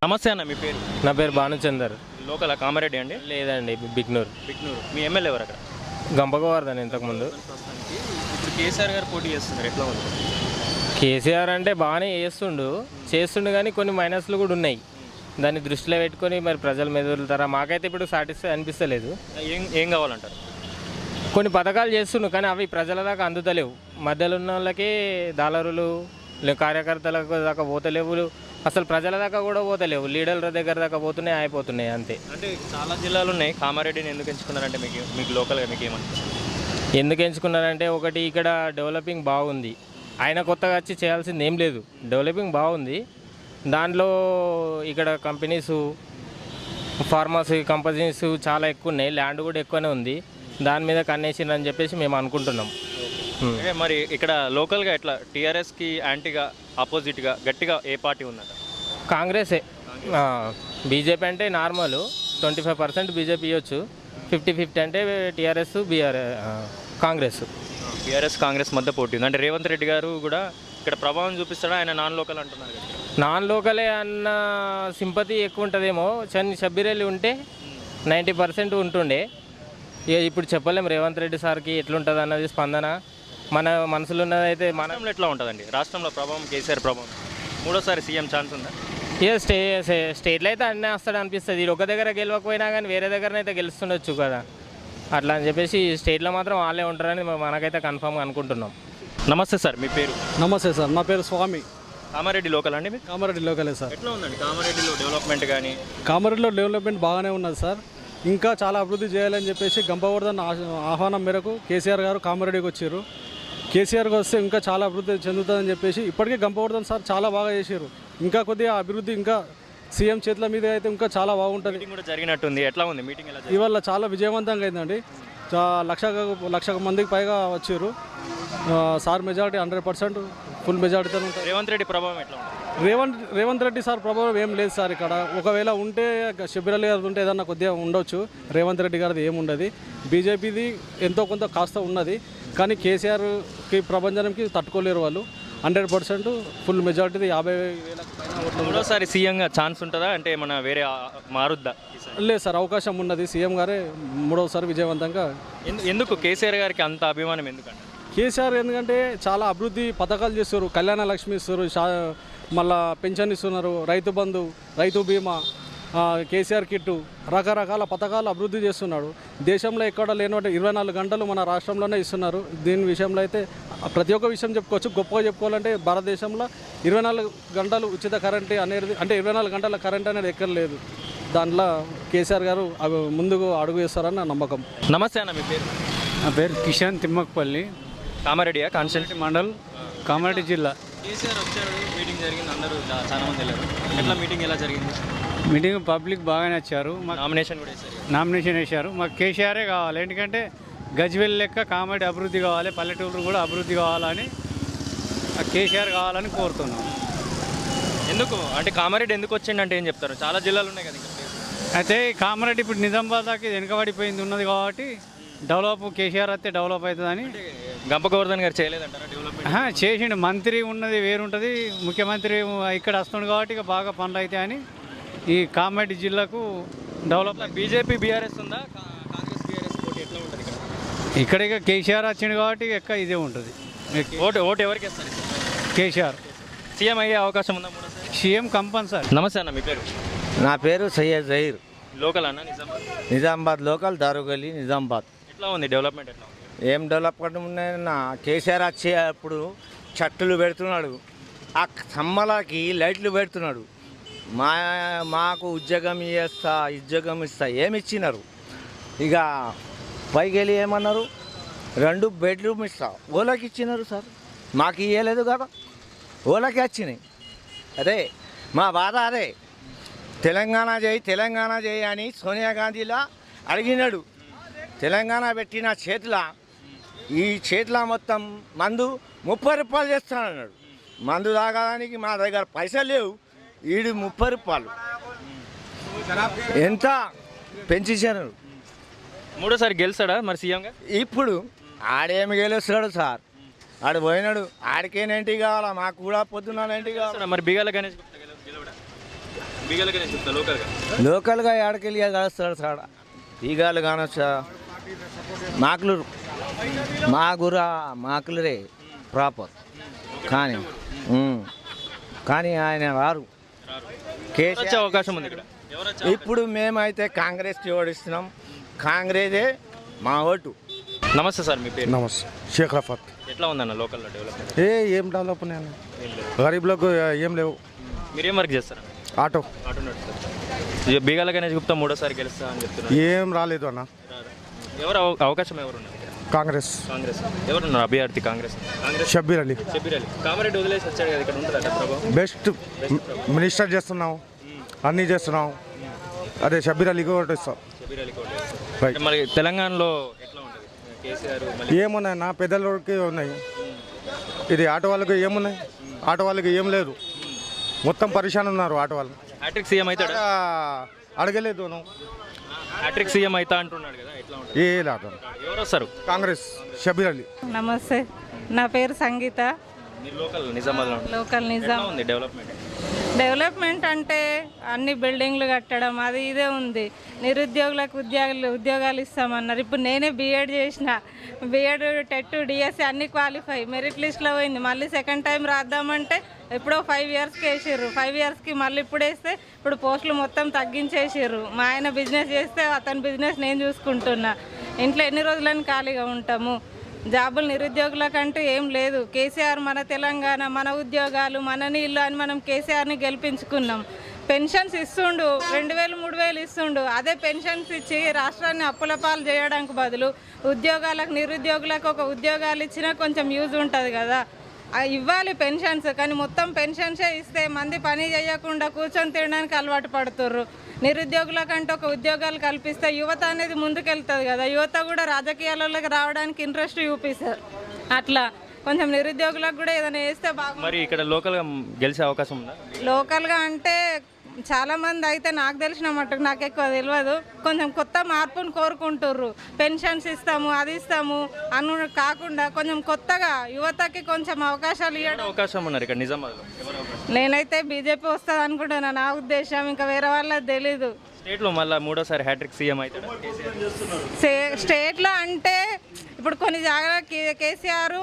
నమస్తే అన్న, మీ పేరు? నా పేరు భానుచందర్. లోకల్ కామారెడ్డి అండి? లేదండి, బిగ్నూర్. మీ ఎమ్మెల్యే ఎవరు అక్కడ? గంపగోవర్ధన్ ఇంతకుముందు. ఇప్పుడు కేసీఆర్ గారు పోటీ చేస్తున్నారు, ఎట్లా ఉంది? కేసీఆర్ అంటే బాగానే చేస్తుండు కానీ కొన్ని మైనస్లు కూడా ఉన్నాయి. దాన్ని దృష్టిలో పెట్టుకొని మరి ప్రజల మీద వదులుతారా? మాకైతే ఇప్పుడు సాటిస్ఫై అనిపిస్తలేదు. ఏం కావాలంటారు? కొన్ని పథకాలు చేస్తుండు కానీ అవి ప్రజల దాకా అందుతలేవు. మధ్యలో ఉన్న వాళ్ళకి దాళరులు కార్యకర్తలకు దాకా పోతలేవు, అసలు ప్రజల దాకా కూడా పోతలేవు. లీడర్ల దగ్గర దాకా పోతున్నాయి, అయిపోతున్నాయి అంతే. అంటే చాలా జిల్లాలు ఉన్నాయి, కామారెడ్డిని ఎందుకు ఎంచుకున్నారంటే మీకు లోకల్గా మీకు ఏమనిపిస్తుంది? ఎందుకు ఎంచుకున్నారంటే ఒకటి ఇక్కడ డెవలపింగ్ బాగుంది. ఆయన కొత్తగా వచ్చి చేయాల్సింది ఏం లేదు, డెవలపింగ్ బాగుంది. దాంట్లో ఇక్కడ కంపెనీసు, ఫార్మసీ కంపెనీస్ చాలా ఎక్కువ ఉన్నాయి, ల్యాండ్ కూడా ఎక్కువనే ఉంది. దాని మీద కన్నేసిందని చెప్పేసి మేము అనుకుంటున్నాం. మరి ఇక్కడ లోకల్గా ఎట్లా టీఆర్ఎస్కి యాంటీగా ఆపోజిట్గా గట్టిగా ఏ పార్టీ ఉందంట? కాంగ్రెసే. బీజేపీ అంటే నార్మల్ 25% బీజేపీ ఇవ్వచ్చు, 50-50 అంటే టీఆర్ఎస్ కాంగ్రెస్. కాంగ్రెస్ మధ్య పోటీ ఉంది. అంటే రేవంత్ రెడ్డి గారు కూడా ఇక్కడ ప్రభావం చూపిస్తాడా? ఆయన నాన్ లోకల్ అంటున్నారు కదా. నాన్ లోకలే అన్న సింపతి ఎక్కువ ఉంటుందేమో. షబ్బీరెల్లి ఉంటే 90% ఉంటుండే. ఇప్పుడు చెప్పలేము రేవంత్ రెడ్డి సార్కి ఎట్లుంటుంది అన్నది స్పందన. మన మనసులో ఉన్నదైతే రాష్ట్రంలో ఎట్లా ఉంటుందండి? రాష్ట్రంలో ప్రభావం, కేసీఆర్ ప్రభావం, మూడోసారి సీఎం ఛాన్స్ ఉందా? ఇక స్టేట్లో అయితే అన్నీ వస్తాడు అనిపిస్తుంది. ఇది ఒక దగ్గర గెలవకపోయినా కానీ వేరే దగ్గరనైతే గెలుస్తుండొచ్చు కదా. అట్లా అని చెప్పేసి స్టేట్లో మాత్రం వాళ్ళే ఉంటారని మనకైతే కన్ఫామ్గా అనుకుంటున్నాం. నమస్తే సార్, మీ పేరు? నమస్తే సార్, నా పేరు స్వామి. కామారెడ్డి లోకల్ అండి మీరు? కామారెడ్డి లోకలే సార్. ఎట్లా ఉందండి కామారెడ్డిలో డెవలప్మెంట్ కానీ? కామారెడ్డిలో డెవలప్మెంట్ బాగానే ఉన్నది సార్. ఇంకా చాలా అభివృద్ధి చేయాలని చెప్పేసి గంపగోవర్ధన్ ఆహ్వానం మేరకు కేసీఆర్ గారు కామారెడ్డికి వచ్చారు. కేసీఆర్కి వస్తే ఇంకా చాలా అభివృద్ధి చెందుతుందని చెప్పేసి ఇప్పటికే గంపగోవర్ధన్ సార్ చాలా బాగా చేశారు. ఇంకా కొద్దిగా అభివృద్ధి ఇంకా సీఎం చేతుల మీద అయితే ఇంకా చాలా బాగుంటుంది. మీటింగ్ కూడా జరిగినట్టుంది, ఎట్లా ఉంది మీటింగ్? ఎలా ఇవాళ చాలా విజయవంతంగా అయిందండి. లక్ష మందికి పైగా వచ్చారు. సార్ మెజారిటీ 100% ఫుల్ మెజారిటీతో ఉంటుంది. రేవంత్ రెడ్డి ప్రభావం ఎట్లా ఉంటుంది? రేవంత్ రెడ్డి సార్ ప్రభావం ఏం లేదు సార్ ఇక్కడ. ఒకవేళ ఉంటే షబ్బీరెల్లి గారు ఉంటే ఏదన్నా కొద్దిగా ఉండొచ్చు, రేవంత్ రెడ్డి గారిది ఏముండదు. బీజేపీది ఎంతో కొంత కాస్త ఉన్నది కానీ కేసీఆర్కి ప్రభంజనంకి తట్టుకోలేరు వాళ్ళు. 100% ఫుల్ మెజారిటీ 50,000 మూడోసారి సీఎంగా ఛాన్స్ ఉంటుందా? అంటే మన వేరే మారుద్దా? లేదు సార్, అవకాశం ఉన్నది. సీఎం గారే మూడవసారి విజయవంతంగా. ఎందుకు కేసీఆర్ గారికి అంత అభిమానం ఎందుకంటే? కేసీఆర్ ఎందుకంటే చాలా అభివృద్ధి పథకాలు చేస్తారు. కళ్యాణ లక్ష్మి ఇస్తారు, మళ్ళా పెన్షన్ ఇస్తున్నారు, రైతు బంధు, రైతు బీమా, కేసీఆర్ కిట్టు, రకరకాల పథకాలు అభివృద్ధి చేస్తున్నాడు. దేశంలో ఎక్కడ లేనట్టు 24 గంటలు మన రాష్ట్రంలోనే ఇస్తున్నారు. దీని విషయంలో అయితే ప్రతి ఒక్క విషయం చెప్పుకోవచ్చు. గొప్పగా చెప్పుకోవాలంటే భారతదేశంలో 24 గంటలు ఉచిత కరెంట్ అనేది, అంటే 24 గంటల కరెంట్ అనేది ఎక్కడ లేదు. దాంట్లో కేసీఆర్ గారు ముందుకు అడుగు వేస్తారని నా నమ్మకం. నమస్తే అన్న, మీ పేరు? నా పేరు కిషన్ తిమ్మకపల్లి. కామారెడ్డియా? కాన్స్టిట్యూన్సీ మండల్, కామారెడ్డి జిల్లా. కేసీఆర్ వచ్చాడు, మీటింగ్ జరిగింది, అందరూ చాలా మంది వెళ్ళారు. ఎట్లా మీటింగ్ ఎలా జరిగింది? మీటింగ్ పబ్లిక్ బాగానే వచ్చారు. నామినేషన్ కూడా వేశారు. నామినేషన్ వేశారు. మాకు కేసీఆరే కావాలి. ఎందుకంటే గజ్వేల్ లెక్క కామారెడ్డి అభివృద్ధి కావాలి, పల్లెటూరు కూడా అభివృద్ధి కావాలని, కేసీఆర్ కావాలని కోరుతున్నాం. ఎందుకు అంటే కామారెడ్డి ఎందుకు వచ్చిండు అంటే ఏం చెప్తారు? చాలా జిల్లాలు ఉన్నాయి కదా. అయితే కామారెడ్డి ఇప్పుడు నిజామాబాద్ దాకా వెనుకబడిపోయింది ఉన్నది కాబట్టి డెవలప్ కేసీఆర్ అయితే డెవలప్ అవుతుందని. గంపగోవర్ధన్ గారు చేయలేదంటారా డెవలప్మెంట్? చేసిండు. మంత్రి ఉన్నది వేరుంటుంది, ముఖ్యమంత్రి ఇక్కడ వస్తుంది కాబట్టి ఇక బాగా పనులు అవుతాయి అని ఈ కామారెడ్డి జిల్లాకు డెవలప్. బీజేపీ బీఆర్ఎస్ ఉందా? కాంగ్రెస్ బీఆర్ఎస్ పోటీ ఎట్లా ఉంటుంది ఇక్కడ? ఇక కేసీఆర్ వచ్చింది కాబట్టి ఇక ఇదే ఉంటుంది. ఓటు ఎవరికి వేస్తారు? కేసీఆర్ సీఎం అయ్యే అవకాశం ఉందా మూడోసారి? CM compulsory. నమస్తే అన్న, మీ పేరు? నా పేరు సయ్యద్ జహీర్. లోకల్ అన్న? నిజామాబాద్ లోకల్, దారుగలి, నిజామాబాద్. ఎట్లా ఉంది డెవలప్మెంట్? ఎట్లా ఉంది? ఏం డెవలప్మెంట్ ఉన్నాయన్న? కేసీఆర్ వచ్చేటప్పుడు చెట్లు పెడుతున్నాడు, ఆ సమ్మలకి లైట్లు పెడుతున్నాడు. మాకు ఉద్యోగం ఇస్తా ఏమి ఇచ్చినారు? ఇక పైకి వెళ్ళి ఏమన్నారు? 2 బెడ్రూమ్ ఇస్తా ఓలాకి ఇచ్చినారు సార్, మాకు ఇవ్వలేదు కదా. ఓలాకి వచ్చినాయి. అదే మా బాధ. అదే తెలంగాణ చేయి అని సోనియా గాంధీలా అడిగినాడు. తెలంగాణ పెట్టిన ఈ చేతిలో మొత్తం మందు 30 రూపాయలు చేస్తానన్నాడు. మందు తాగడానికి మా దగ్గర పైసలు లేవు, ఈడు 30 రూపాయలు ఎంత పెంచేశారు. మూడోసారి గెలుస్తాడా మరి సీఎంగా? ఇప్పుడు ఆడేమి గెలుస్తాడు సార్, ఆడు పోయినాడు. ఆడికేనేంటి కావాలా? మాకు కూడా పొద్దున్నేంటి కావాలా? మరి బిగాల గణేష్ బీగాల గణేష్ గుప్తా లోకల్గా లోకల్గా ఏడకెళ్ళి కలుస్తాడు సార్ ఈగాలు కానొచ్చా మాకులూరు మాకులరే ప్రాపర్ కానీ కానీ ఆయన రారు వచ్చే అవకాశం ఉంది ఇక్కడ ఎవరు వచ్చే ఇప్పుడు మేమైతే కాంగ్రెస్కి ఓడిస్తున్నాం కాంగ్రెసే మా ఓటు నమస్తే సార్ మీ పేరు నమస్తే షేక్ రఫాత్ ఎట్లా ఉందన్న లోకల్లో డెవలప్మెంట్ ఏం డెవలప్ ఉన్నాయన్న గరీబ్లకు ఏం లేవు మీరేం వర్క్ చేస్తారా ఆటో ఆటో నడుస్తారు బీగాల గణేష్ గుప్తా మూడోసారి గెలుస్తా అని చెప్తున్నారు ఏం రాలేదు అన్న ఎవరు అవకాశం ఎవరున్నారు ఇక్కడ? కాంగ్రెస్ కాంగ్రెస్ ఎవరున్నారు అభ్యర్థి కాంగ్రెస్ షబ్బీర్ అలీ షబ్బీర్ అలీ కామారెడ్డి వదిలేసి వచ్చాడు కదా ఇక్కడ ఉంటుందట ప్రభావం బెస్ట్ మినిస్టర్ చేస్తున్నాం అన్నీ చేస్తున్నాం అదే షబ్బీర్ అలీకి ఒకటి ఇస్తాం షబ్బీర్ అలీ కోట రైట్ మరి తెలంగాణలో ఎట్లా ఉంటుంది కేసీఆర్ మళ్ళీ ఏమున్నాయి నా పెద్దలకి ఉన్నాయి ఇది ఆటో వాళ్ళకి ఏమున్నాయి ఆటో వాళ్ళకి ఏం లేదు మొత్తం పరిశాన్ ఉన్నారు ఆటో వాళ్ళు హ్యాట్రిక్ సీఎం అవుతాడా అడగలేదు నువ్వు హ్యాట్రిక్ సీఎం అవుతా అంటున్నాడు కదా ఎట్లా ఉంటుంది ఏ లేదు ఎవరు వస్తారు కాంగ్రెస్ షబ్బీర్ అలీ నమస్తే నా పేరు సంగీత మీరు లోకల్ నిజామాబాద్లో ఉంటారు. లోకల్ ఎట్లా నిజాం ఉంది డెవలప్మెంట్ డెవలప్మెంట్ అంటే అన్ని బిల్డింగ్లు కట్టడం అది ఇదే ఉంది నిరుద్యోగులకు ఉద్యోగాలు ఇస్తామన్నారు ఇప్పుడు నేనే బీఎడ్ చేసిన బీఎడ్ టెట్ డిఎస్సి అన్ని క్వాలిఫై మెరిట్ లిస్ట్లో పోయింది మళ్ళీ సెకండ్ టైం రాద్దామంటే ఎప్పుడో 5 ఇయర్స్కి వేసారు 5 ఇయర్స్కి మళ్ళీ ఇప్పుడు వేస్తే ఇప్పుడు పోస్టులు మొత్తం తగ్గించేసారు మా ఆయన బిజినెస్ చేస్తే అతని బిజినెస్ నేను చూసుకుంటున్నా ఇంట్లో ఎన్ని రోజులని ఖాళీగా ఉంటాము జాబులు నిరుద్యోగులకంటూ ఏం లేదు కేసీఆర్ మన తెలంగాణ మన ఉద్యోగాలు మన నీళ్ళు అని మనం కేసీఆర్ని గెలిపించుకున్నాం పెన్షన్స్ ఇస్తుండు 2000 3000 ఇస్తుండు అదే పెన్షన్స్ ఇచ్చి రాష్ట్రాన్ని అప్పుల పాలు చేయడానికి బదులు ఉద్యోగాలకు నిరుద్యోగులకు ఒక ఉద్యోగాలు ఇచ్చినా కొంచెం యూజ్ ఉంటుంది కదా ఇవ్వాలి పెన్షన్స్ కానీ మొత్తం పెన్షన్సే ఇస్తే మంది పని చేయకుండా కూర్చొని తినడానికి అలవాటు పడుతుర్రు నిరుద్యోగులకంటే ఒక ఉద్యోగాలు కల్పిస్తే యువత అనేది ముందుకెళ్తుంది కదా యువత కూడా రాజకీయాలలోకి రావడానికి ఇంట్రెస్ట్ చూపిస్తారు అట్లా కొంచెం నిరుద్యోగులకు కూడా ఏదైనా వేస్తే బాగా మరి ఇక్కడ లోకల్గా గెలిచే అవకాశం ఉందా లోకల్గా అంటే చాలామంది అయితే నాకు తెలిసిన మట్టుకు నాకు ఎక్కువ తెలియదు కొంచెం కొత్త మార్పును కోరుకుంటుర్రు పెన్షన్స్ ఇస్తాము అది ఇస్తాము అను కాకుండా కొంచెం కొత్తగా యువతకి కొంచెం అవకాశాలు ఇవ్వడం అవకాశం ఉన్నారు ఇక్కడ నిజామాబాద్లో ఎవరు అవకాశం? నేనైతే బీజేపీ వస్తుంది అనుకుంటున్నా నా ఉద్దేశం ఇంకా వేరే వాళ్ళకి తెలీదు స్టేట్లో మళ్ళీ మూడోసారి హ్యాట్రిక్ సీఎం అవుతాడు కేసీఆర్ స్టేట్లో అంటే ఇప్పుడు కొన్ని జాగ్రత్త కేసీఆర్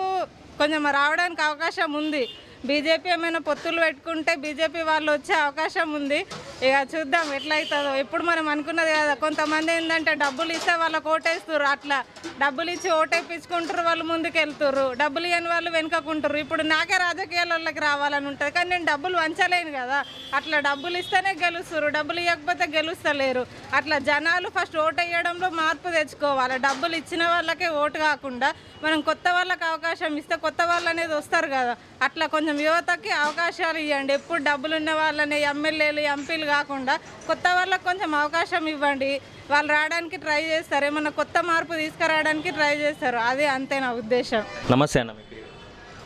కొంచెం రావడానికి అవకాశం ఉంది బీజేపీ ఏమైనా పొత్తులు పెట్టుకుంటే బీజేపీ వాళ్ళు వచ్చే అవకాశం ఉంది ఇక చూద్దాం ఎట్లయితుందో ఇప్పుడు మనం అనుకున్నది కదా కొంతమంది ఏంటంటే డబ్బులు ఇస్తే వాళ్ళకి ఓటేస్తారు అట్లా డబ్బులు ఇచ్చి ఓటేపించుకుంటారు వాళ్ళు ముందుకు వెళ్తారు డబ్బులు ఇవ్వని వాళ్ళు వెనుకకుంటారు ఇప్పుడు నాకే రాజకీయాలలోకి రావాలని ఉంటుంది కానీ నేను డబ్బులు వంచలేను కదా అట్లా డబ్బులు ఇస్తేనే గెలుస్తారు డబ్బులు ఇవ్వకపోతే గెలుస్తలేరు అట్లా జనాలు ఫస్ట్ ఓటు వేయడంలో మార్పు తెచ్చుకోవాలి డబ్బులు ఇచ్చిన వాళ్ళకే ఓటు కాకుండా మనం కొత్త వాళ్ళకి అవకాశం ఇస్తే కొత్త వాళ్ళు అనేది వస్తారు కదా అట్లా కొంచెం యువతకి అవకాశాలు ఇవ్వండి ఎప్పుడు డబ్బులు ఉన్న వాళ్ళని ఎమ్మెల్యేలు ఎంపీలు కాకుండా కొత్త వాళ్ళకి కొంచెం అవకాశం ఇవ్వండి వాళ్ళు రావడానికి ట్రై చేస్తారు ఏమన్నా కొత్త మార్పు తీసుకురావడానికి ట్రై చేస్తారు అదే అంతే నా ఉద్దేశం నమస్తే అన్న మీ పేరు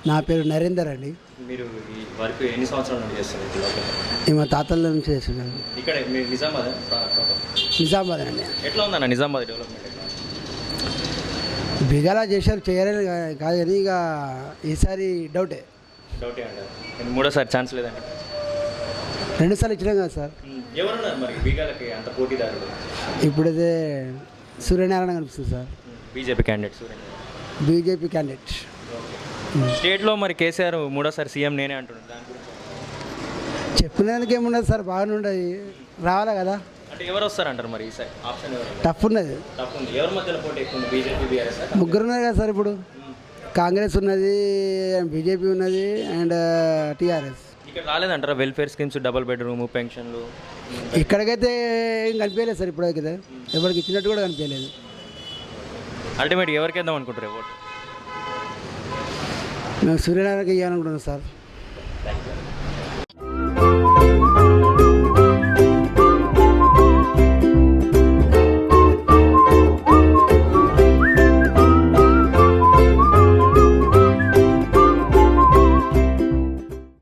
నా పేరు నరేందర్ అండి మీరు ఈ వర్క్ ఎన్ని సంవత్సరాల నుండి చేస్తారు ఇక్కడ లోకల్లో? నేను మా తాతల నుంచి చేస్తున్నాను ఇక్కడ మీరు నిజామాబాద్ నిజామాబాద్ అండి ఎట్లా ఉందన్న నిజామాబాద్ డెవలప్మెంట్ ఎట్లా? బిగాలా చేశారు చేయాలని కాదు కానీ ఇక ఈసారి డౌటే డౌటే అంటారు కానీ మూడోసారి ఛాన్స్ లేదండి 2 సార్లు ఇచ్చినాం కదా సార్ ఎవరున్నారు మరి బీగాలకి అంత పోటీదారులు ఇప్పుడైతే సూర్యనారాయణ కనిపిస్తుంది sir BJP candidate Suryan BJP candidate స్టేట్లో మరి కేసీఆర్ మూడోసారి సీఎం నేనే అంటున్నాను దాని గురించి చెప్పినందుకు ఏముండదు సార్ బాగానే ఉండదు రావాలా కదా అంటే ఎవరు వస్తారంటారు మరి ఈసారి ఆప్షన్ ఎవరు టఫ్ ఉన్నది తప్పు ఉంది ఎవరి మధ్యలో పోటీ ఎక్కువ ఉంది బీజేపీ బీఆర్ఎస్ ముగ్గురు ఉన్నారు కదా సార్ ఇప్పుడు కాంగ్రెస్ ఉన్నది బీజేపీ ఉన్నది అండ్ టీఆర్ఎస్ ఇక్కడ రాలేదంటారా వెల్ఫేర్ స్కీమ్స్ డబుల్ బెడ్రూమ్ పెన్షన్లు ఇక్కడికైతే ఏం కనిపించలేదు సార్ ఇప్పటికైతే ఎవరికి ఇచ్చినట్టు కూడా కనిపించలేదు అల్టిమేట్ ఎవరికి వేద్దాం అనుకుంటారు ఓటు మేము సూర్యనారాయణకి ఇవ్వాలనుకుంటున్నాం సార్